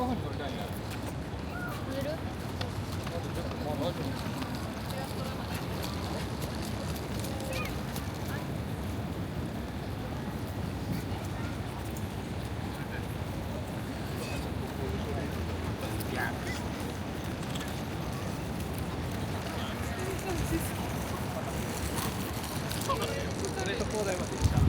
分に乗りたいんだよ。乗れる？あと10分、まあ大丈夫。東大まで行った。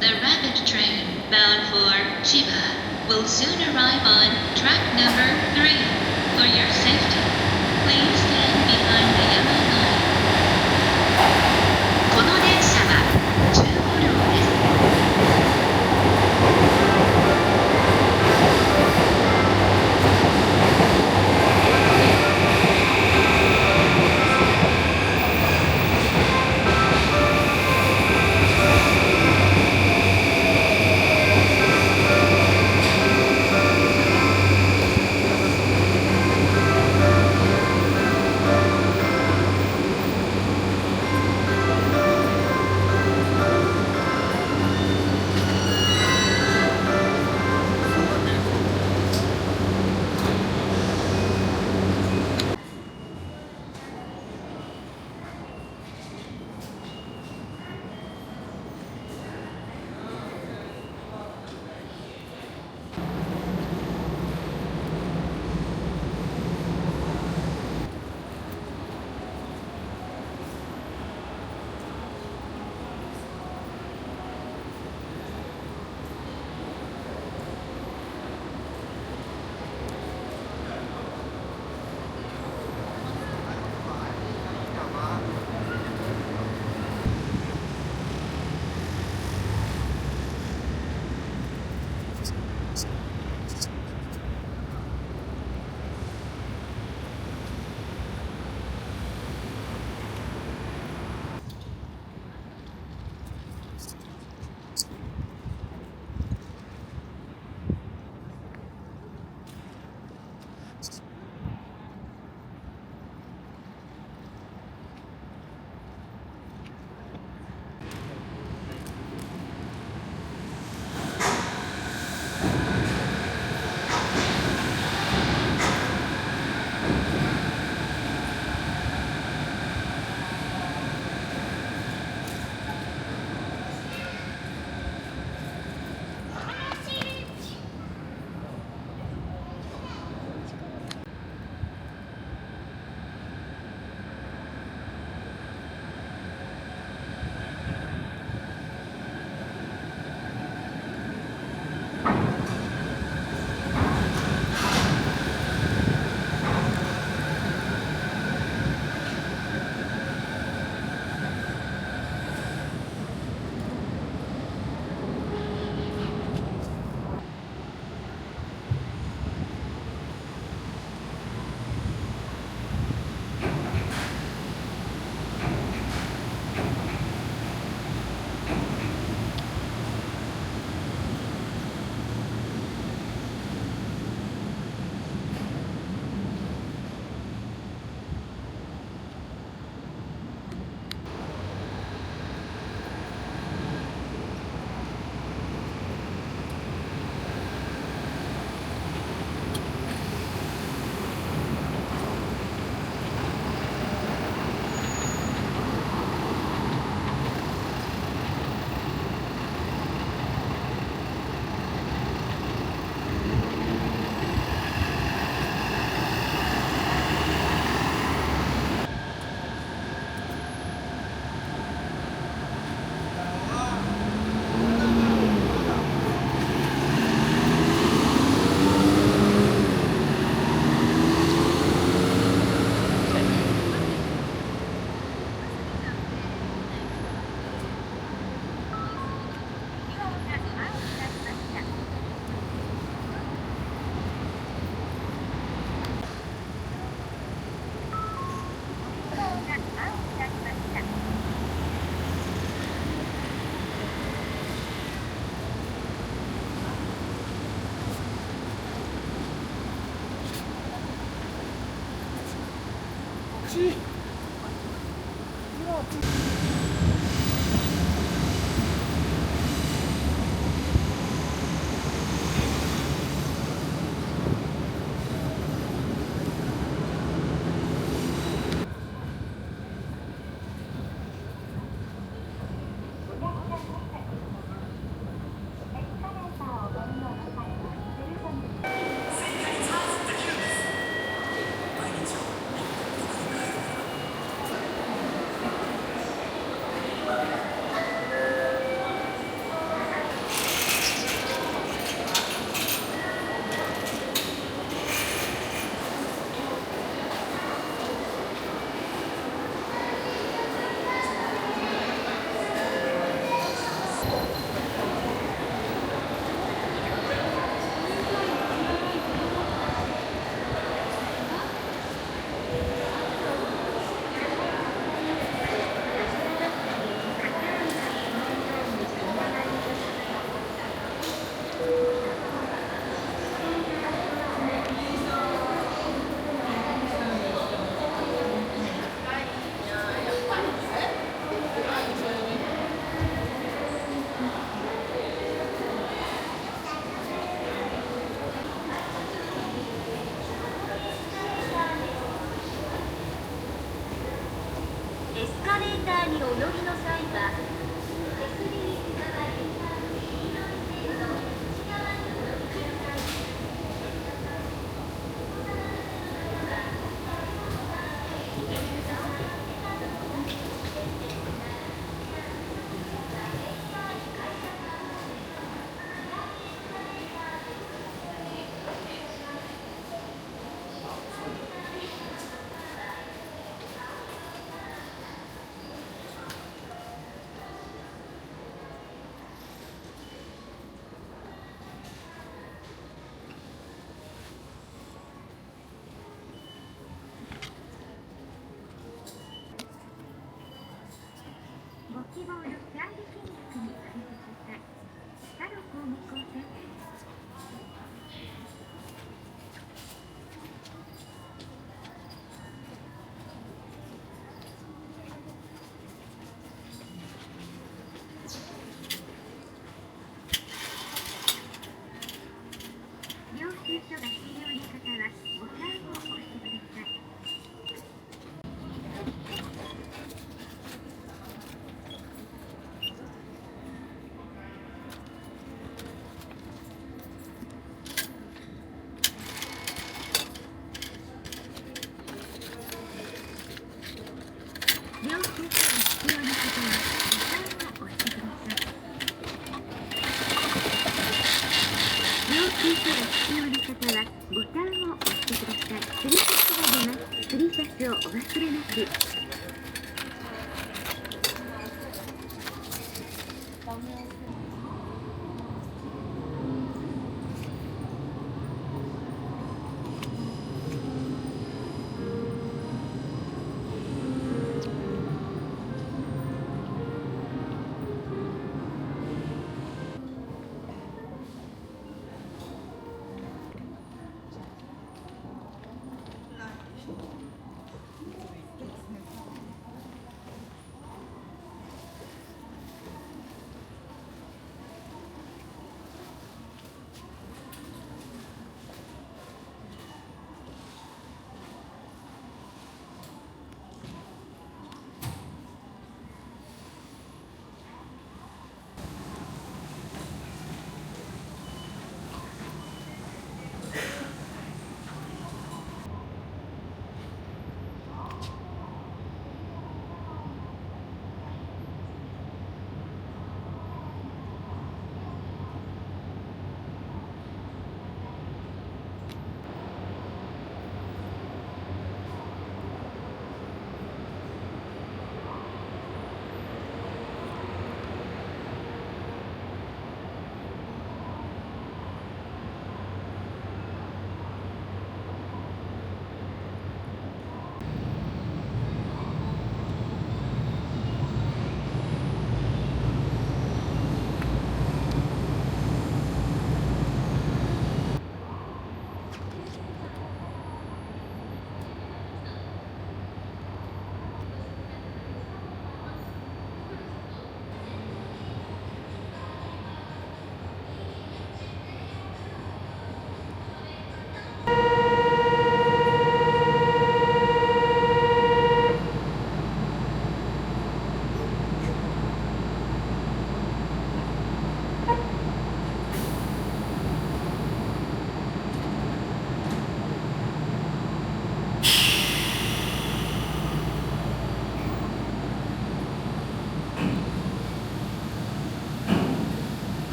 The rapid train bound for Chiba will soon arrive on track number 3. For your safety, please stand behind the yellow line. この電車は15両です。ちいい。エスカレーターにお乗りの際は、手すりに使われた黄色い線の内側にお乗りください。ご希望の管理金額に触れてください。他の項目を選択。領収書が必要な方はボタンを押してください。領収書が必要な方はボタンを押してください。領収書が必要な方はボタンを押してください。スリシャスが出ます。スリシャスをお忘れなく。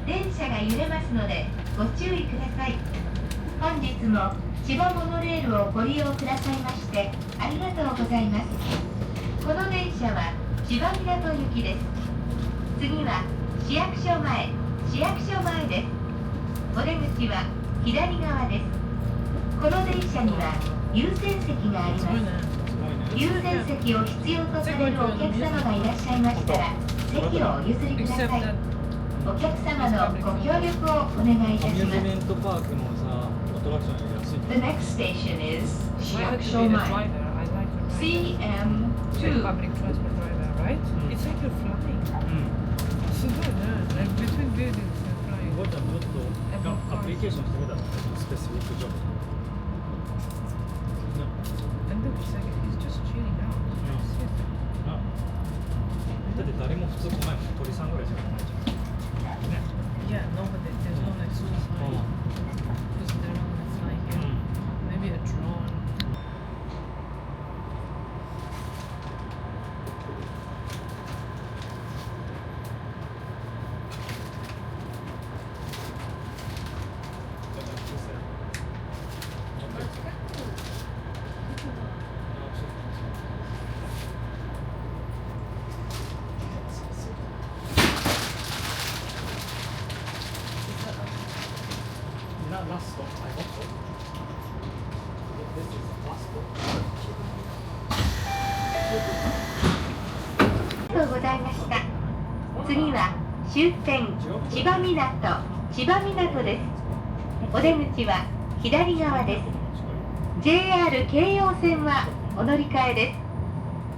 電車が揺れますのでご注意ください。本日も千葉モノレールをご利用くださいましてありがとうございます。この電車は千葉港行きです。次は市役所前です。お出口は左側です。この電車には優先席があります。優先席を必要とされるお客様がいらっしゃいましたら席をお譲りください。お客様のご協力をお願いいたアミューズします。メントパークのさ、アトラクションより安い。 The next station is I like to be the Shiakusho driver. Mai. I like to ride CM2. public transport driver, right? It's like you're flying. うん。すごいね。Like between buildings you're flying. ごちゃんちょっとアプリケーションしてみたらスペシフィックジョブ。 And look, he's just chilling out. Yeah. Just sit. だって誰も普通来ないもん。鳥さんぐらいしか来ないじゃん。ね。 Yeah, no, but there's no like suicide. Because they're not gonna fly here. Maybe a drone. Last stop, I hope so. This is the last stop. ありがとうございました。次は終点千葉港です。お出口は左側です。JR 京葉線はお乗り換えです。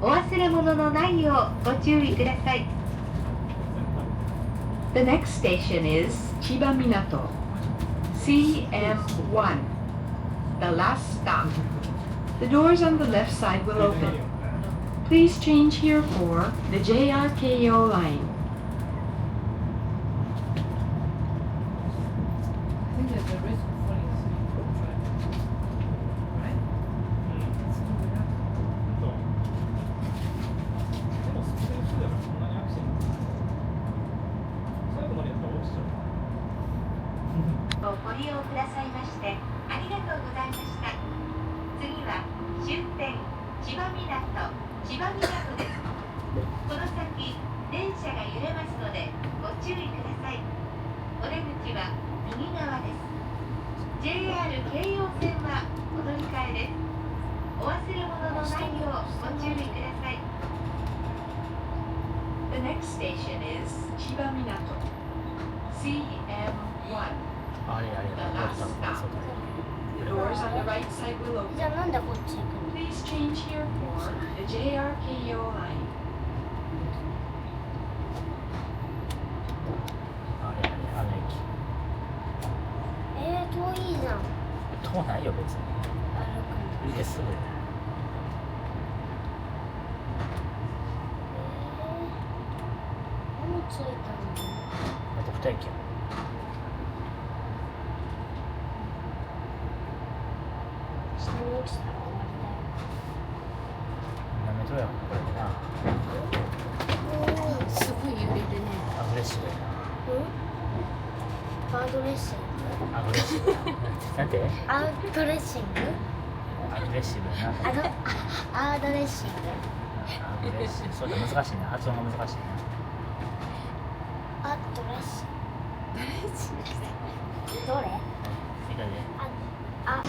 お忘れ物のないようご注意ください。The next station is Chiba Minato. CM1. The last stop. The doors on the left side will open. Please change here for the JR Keio line. I think there's a risk of falling asleep driving. Right? It's not good enough. でも普通にしてたらそんなにアクセント最後までやったら落ちちゃう。ご利用くださいましてありがとうございました。次は終点千葉港です。この先電車が揺れますのでご注意ください。お出口は右側です。 JR 京葉線はお乗り換えです。お忘れ物のないようご注意ください。 The next station is 千葉港 CM1. あれあれ The last stop. The doors on the right side will open. じゃあなんでこっち行くの？ Please change here for the JR Keio line. あれあの駅遠いじゃん。遠ないよ別に歩くの。いいですぐもう着いたの？あと2駅や下に落ちたら終わやめとやこれでなりだよ。すごい揺れるね。アグレッシブやバードレッシング？なアグレッシブやなんてアードレッシング？アグレッシブやなアードレッシング？アグレッシブそうだ難しいな発音が難しいなアードレッシング？どれ？いいかであ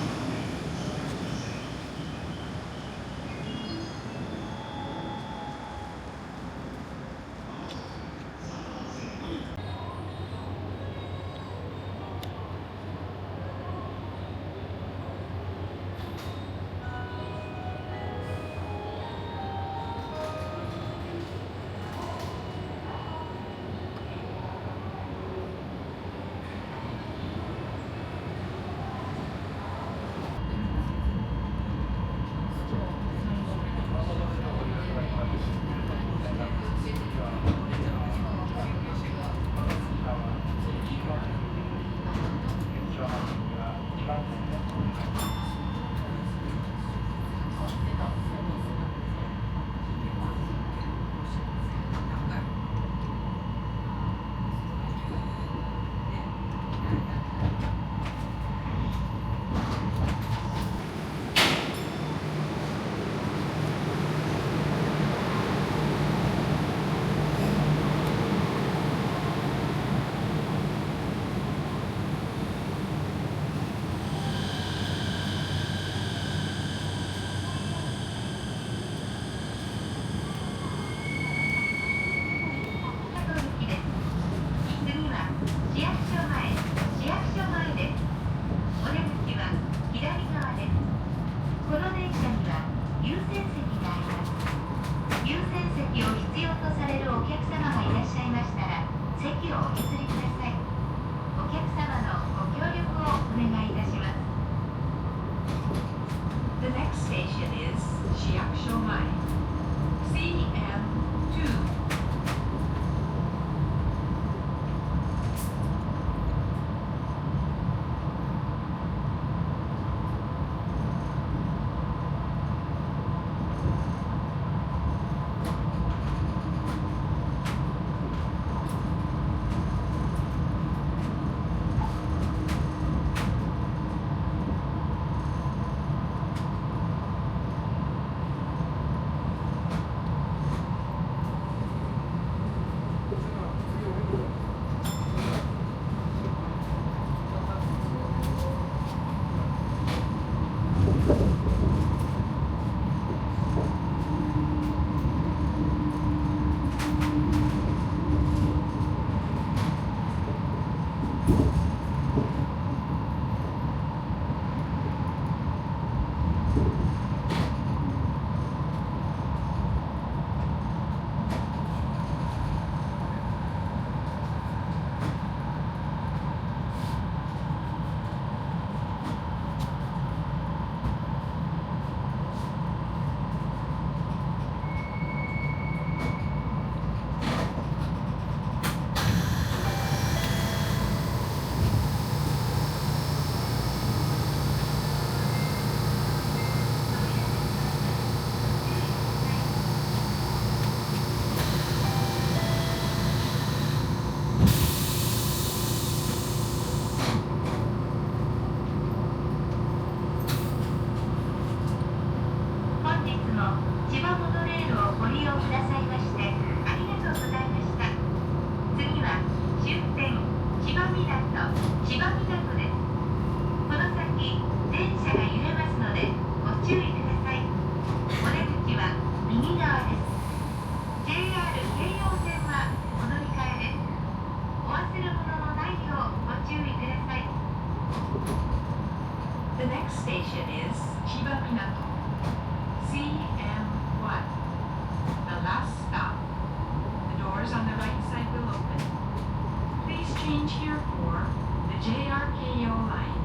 change here for the JR Keio line.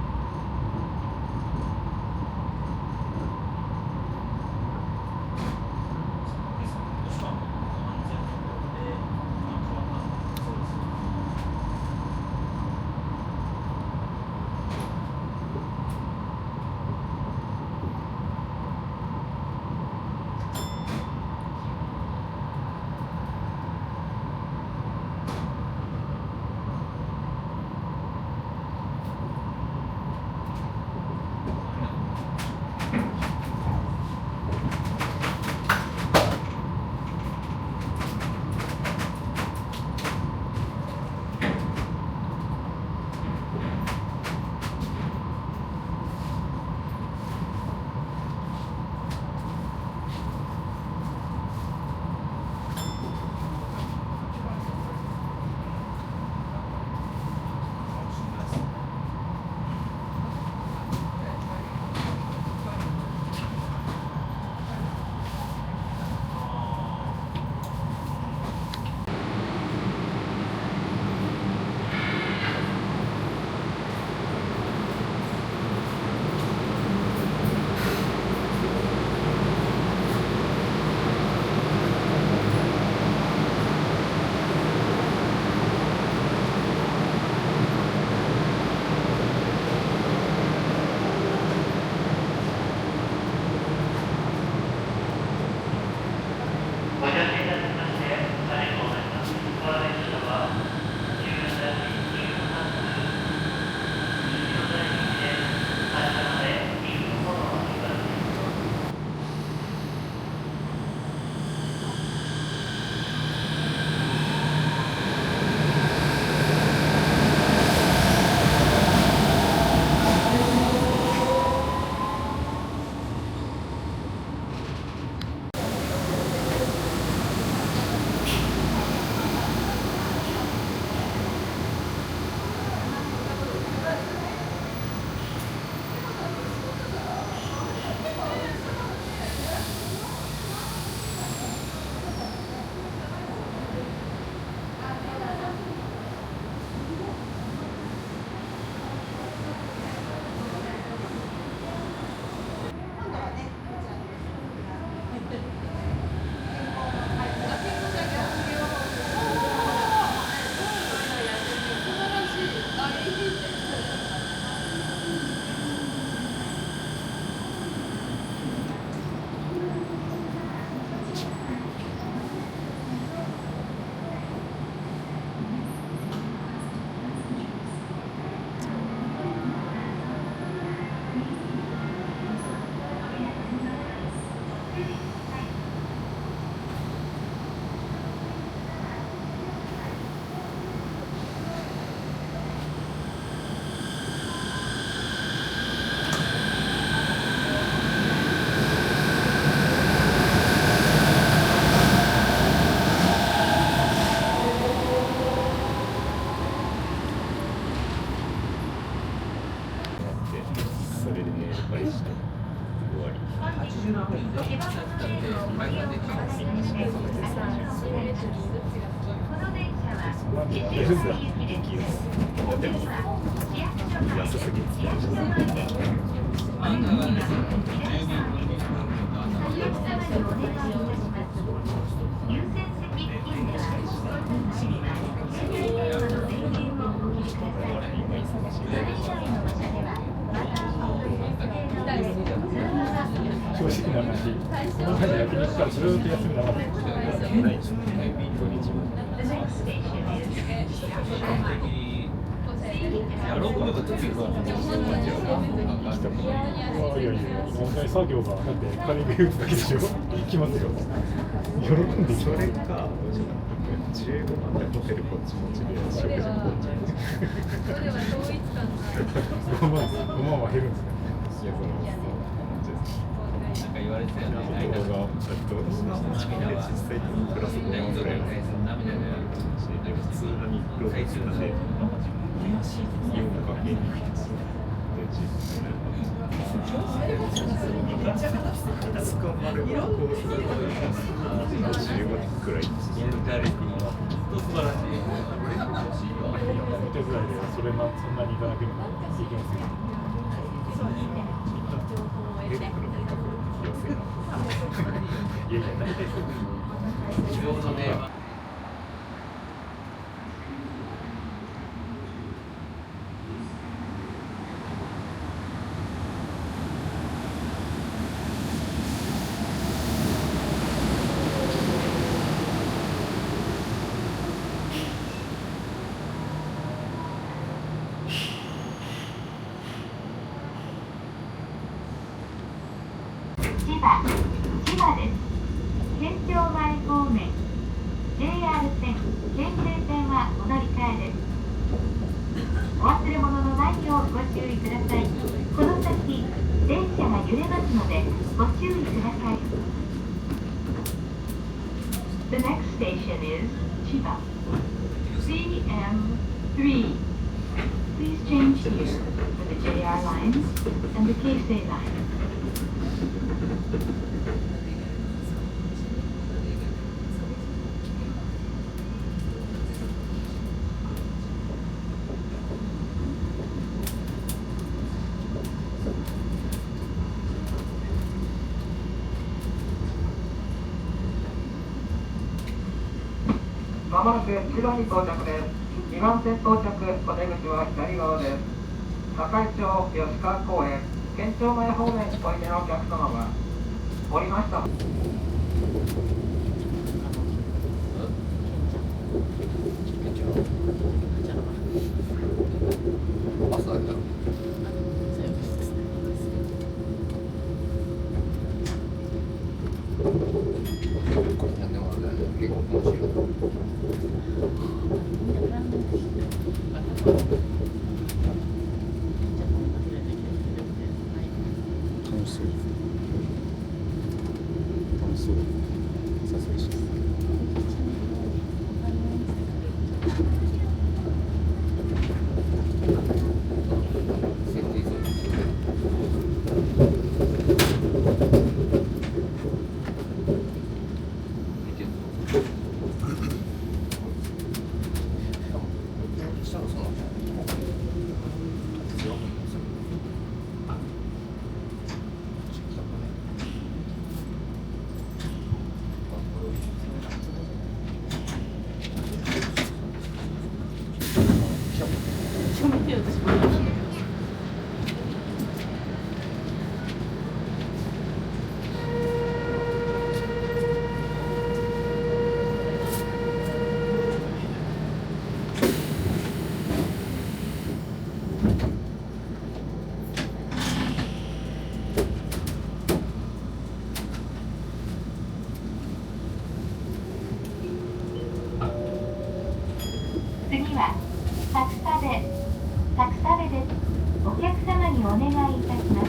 しかも安全なところで変わったそうです。それでね、やっぱりして終わり。安すぎる。正直な話、この前の焼肉からずっと休みなかった。ないですね。土日も。やろうと思えばできるわ。いやいや、問題作業がだってカレー打つだけでしょ。行きますよ。喜んでそれか。15万でホテルこっちこっちで食事もこっち。5万は減るんですか。いやそのなんか言われてたよね。動画自分で実際にプラス5万ぐらいの普通の日当で4かける。でチーム捕まればこうすると15くらいメンタリティは本当素晴らしい。お手伝いでそんなにいただけるのいきますよ。レックの企画の寄せがいやいや大体そう自分のね、千葉です。県庁前方面 JR 線県西線はお乗り換えです。お忘れ物のないようご注意ください。この先電車が揺れますのでご注意ください。The next station is Chiba. CM3. Please change here for the JR lines and the Keisei line. まもなく千葉に到着です。2番線到着、お出口は左側です。堺町、吉川公園、県庁前方面においでのお客様は、降りました。楽しそう。楽しそう。さすがし。次はタクサベです。お客様にお願いいたします。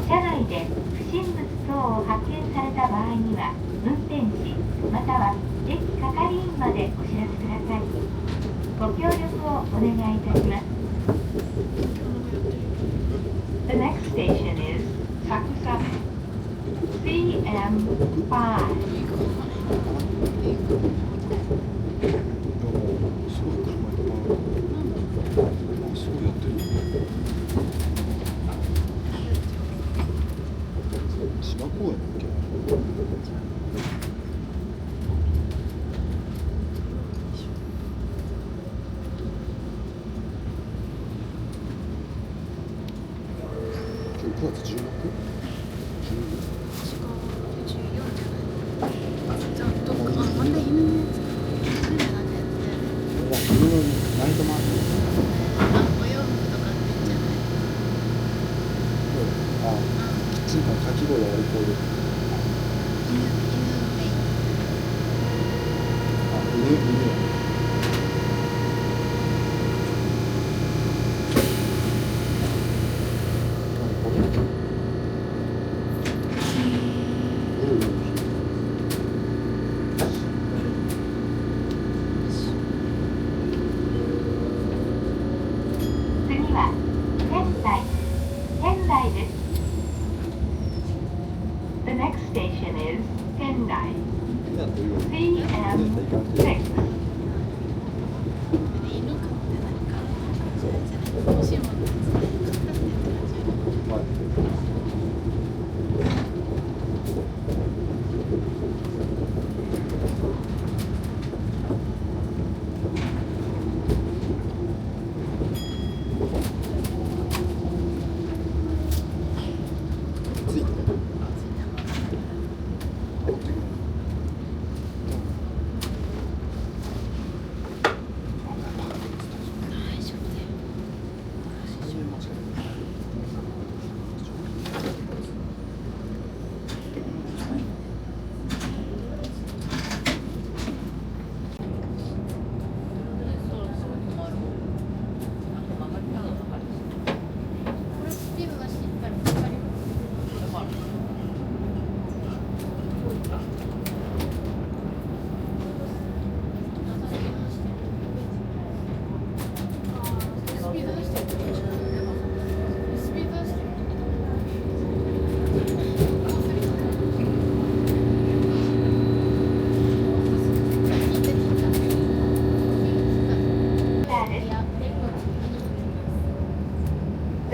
車内で不審物等を発見された場合には運転士または駅係員までお知らせください。ご協力をお願いいたします。The next station is Sakusabe. CM5. すごい車いっぱいある。すごいやってる。芝公園だっけ？今日9月16？ 14じゃない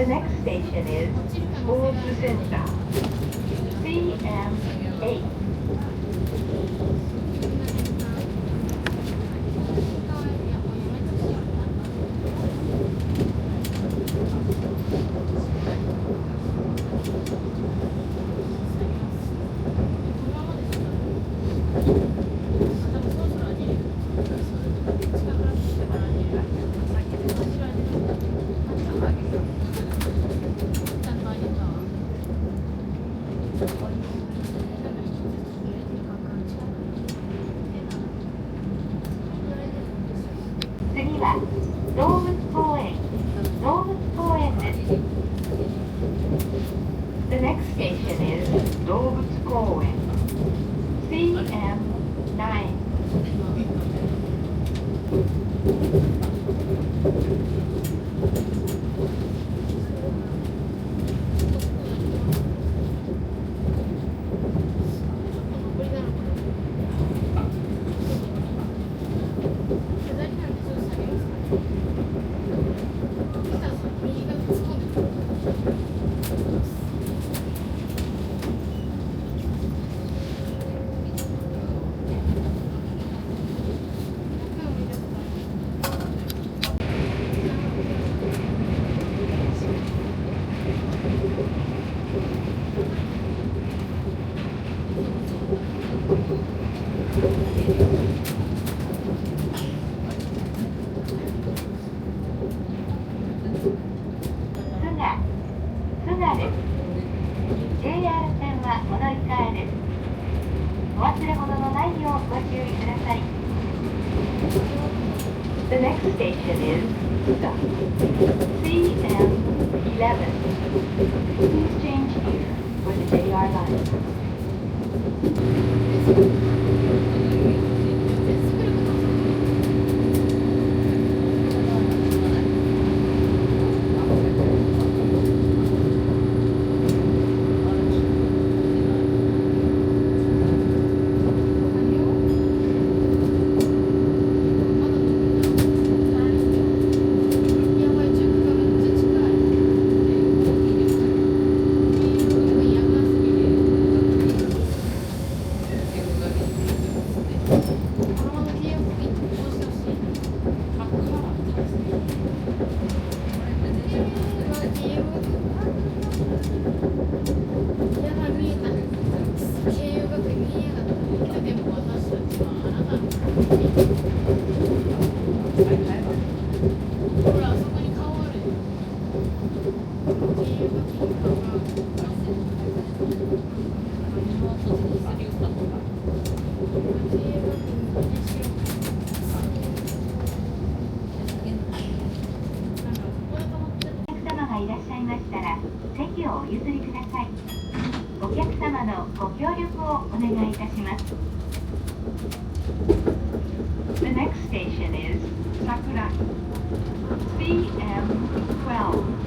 The next station is Sports Center. CM8. 次は動物公園です。The next station is 動物公園 CM9. 菅です。JR 線はお乗り換えです。お忘れ物のないようご注意ください。The next station is Suga. CM11. Please change here for the JR line. いらっしゃいましたら席をお譲りください。お客様のご協力をお願いいたします。The next station is Sakurai. CM12.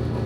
こ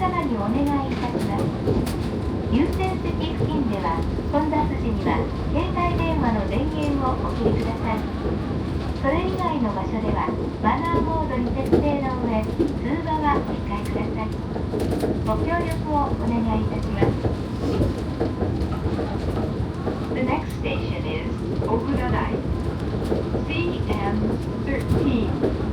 様にお願いいたします。優先席付近では混雑時には携帯電話の電源をお切りください。それ以外の場所ではマナーモードに設定の上、通話はお控えください。ご協力をお願いいたします。The next station is Okudanai, CM13.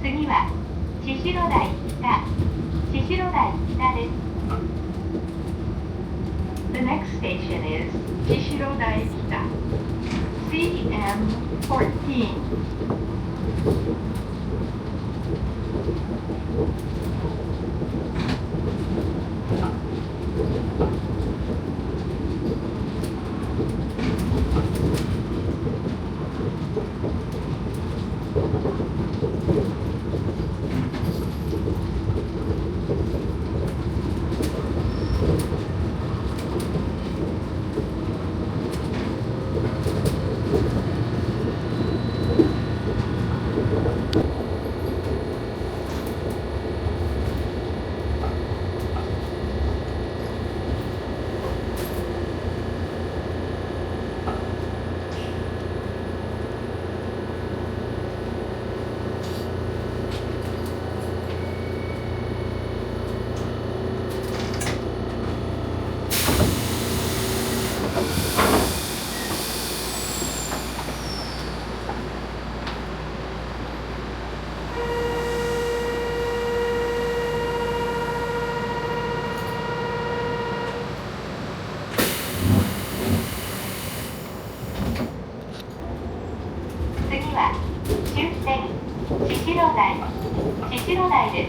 次は宍戸台北、宍戸台北です。The next station is 宍戸台北 CM14. 次は終点宍戸台、宍戸台です。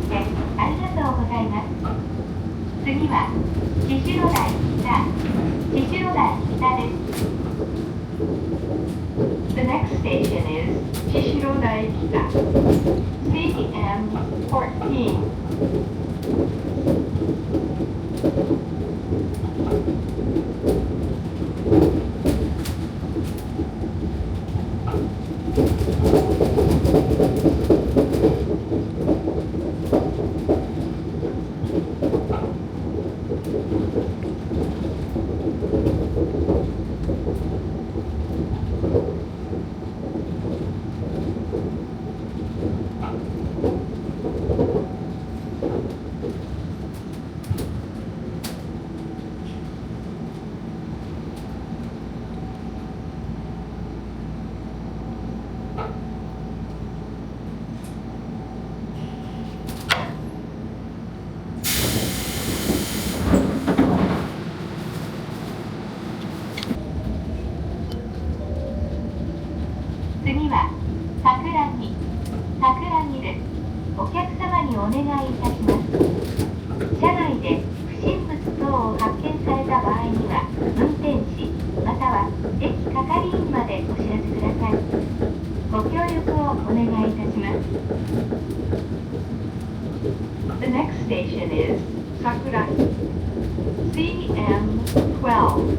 してありがとうございます。次は千代台北、千代台北です。The next station is 千代台北 CM14.次は桜木です。お客様にお願いいたします。車内で不審物等を発見された場合には運転士または駅係員までお知らせください。ご協力をお願いいたします。The next station is 桜木 CM12.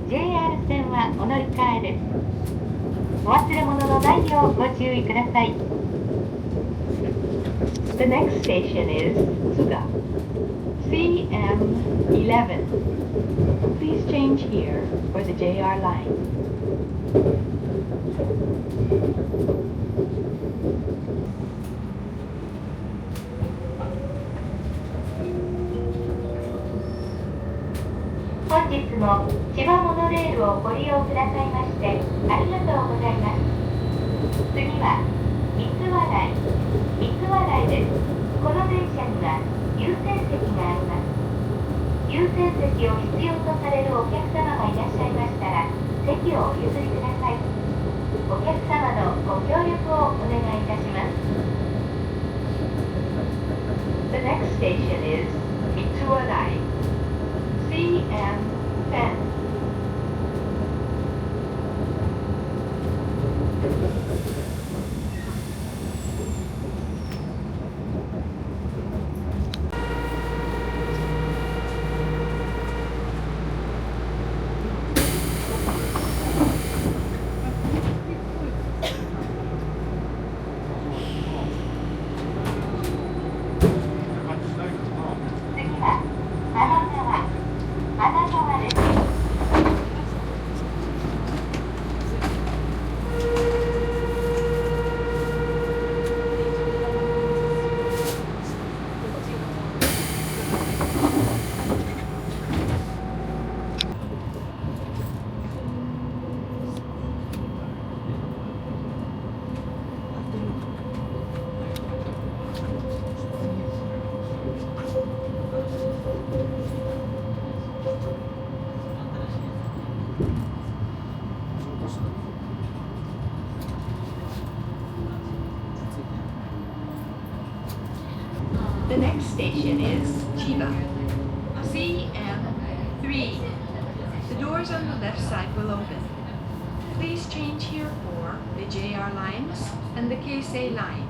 JR 線はお乗り換えです。お忘れ物のないようご注意ください。The next station is Tsuga CM11. Please change here for the JR line.本日も千葉モノレールをご利用くださいましてありがとうございます。次は三和台です。この電車には優先席があります。優先席を必要とされるお客様がいらっしゃいましたら席をお譲りください。お客様のご協力をお願いいたします。The next station is 三和台 CM10. The next station is Chiba, CM3. The doors on the left side will open. Please change here for the JR lines and the Keisei line.